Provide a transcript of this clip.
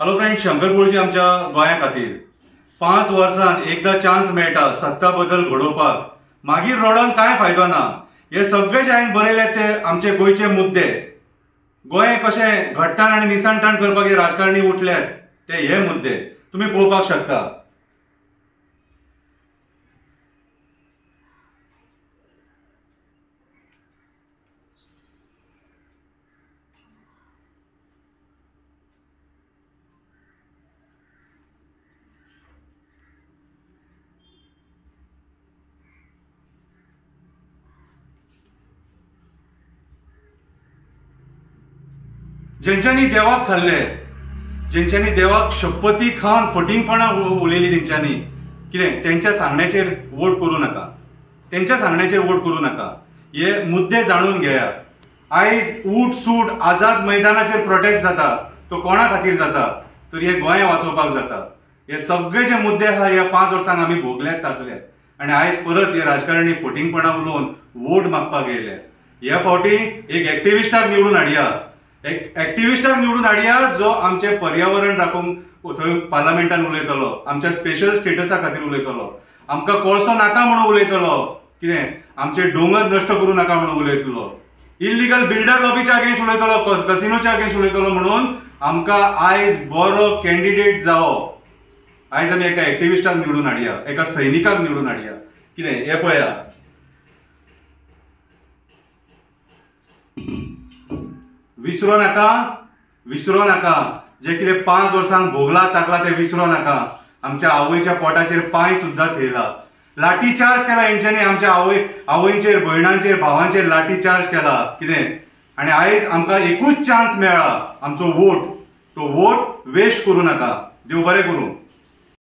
Hello friend, शंकरपूरची आमच्या गोंया खातीर 5 वर्सांत एकदा चान्स मेळटा सत्ता बदल घडोवपाक, मागीर रडोन कांय फायदो ना। हे सगळे जे हांवें बरयले ते आमचे गोंयचे मुद्दे। गोंय कशें घट्टाण आनी निसाणटाण करपाक हे राजकारणी उठल्यात ते हे मुद्दे तुम्ही पळोवपाक शकता। जेंच्यांनी देवाक खाल्ले, जेंच्यांनी देवाक शपथी खावन फटिंगपणां उलयली तेंच्यांनी कितें तेंच्या सांगण्याचेर वोट करूं नाका, तेंच्या सांगण्याचेर वोट करूं नाका। हे मुद्दे जाणून घेया। आयज उठ सूट आझाद मैदानाचेर प्रोटेस्ट जाता तो कोणा खातीर जाता तर हे गोंय वाचोवपाक जाता। हे सगळे जे मुद्दे आहा ह्या 5 वर्सांक आमी भोगल्यात ताकल्यात आनी आयज परत हे राजकारणी फटिंगपणां उलोवन वोट मागपाक येयले। ह्या फावटी एक एक्टिविस्टाक निवडून हाडया, एक्टिविस्टाक निवडून हाडया जो आमचे पर्यावरण राखूंक थंय पार्लमेंटान उलयतलो, आमच्या स्पेशल स्टेटसा खातीर उलयतलो, आमकां कोळसो नाका म्हणून उलयतलो, कितें आमचे दोंगर नश्ट करूं नाका म्हणून उलयतलो, इल्लीगल बिल्डर लॉबीच्या अगेन्स्ट उलयतलो, कसिनोच्या अगेन्स्ट उलयतलो म्हणून आमकां आयज बरो कॅन्डिडेट जावो। आयज आमी एका एक्टिविस्टाक निवडून हाडया, एका सैनिकाक निवडून हाडया। कितें हे पळया, विसरो नाका, विसरो नाका जे कितें 5 वर्सांक भोगला ताकला ते विसरो नाका। आमच्या आवयच्या पोटाचेर पांय सुद्दां थेयला, लाठी चार्ज केला हेंच्यांनी आमच्या आवयंचेर, भयणांचेर, भावांचेर लाठी चार्ज केला कितें। आनी आयज आमकां एकूच चान्स मेळ्ळा आमचो वोट, तो वोट वेस्ट करूं नाका। देव बरें करूं।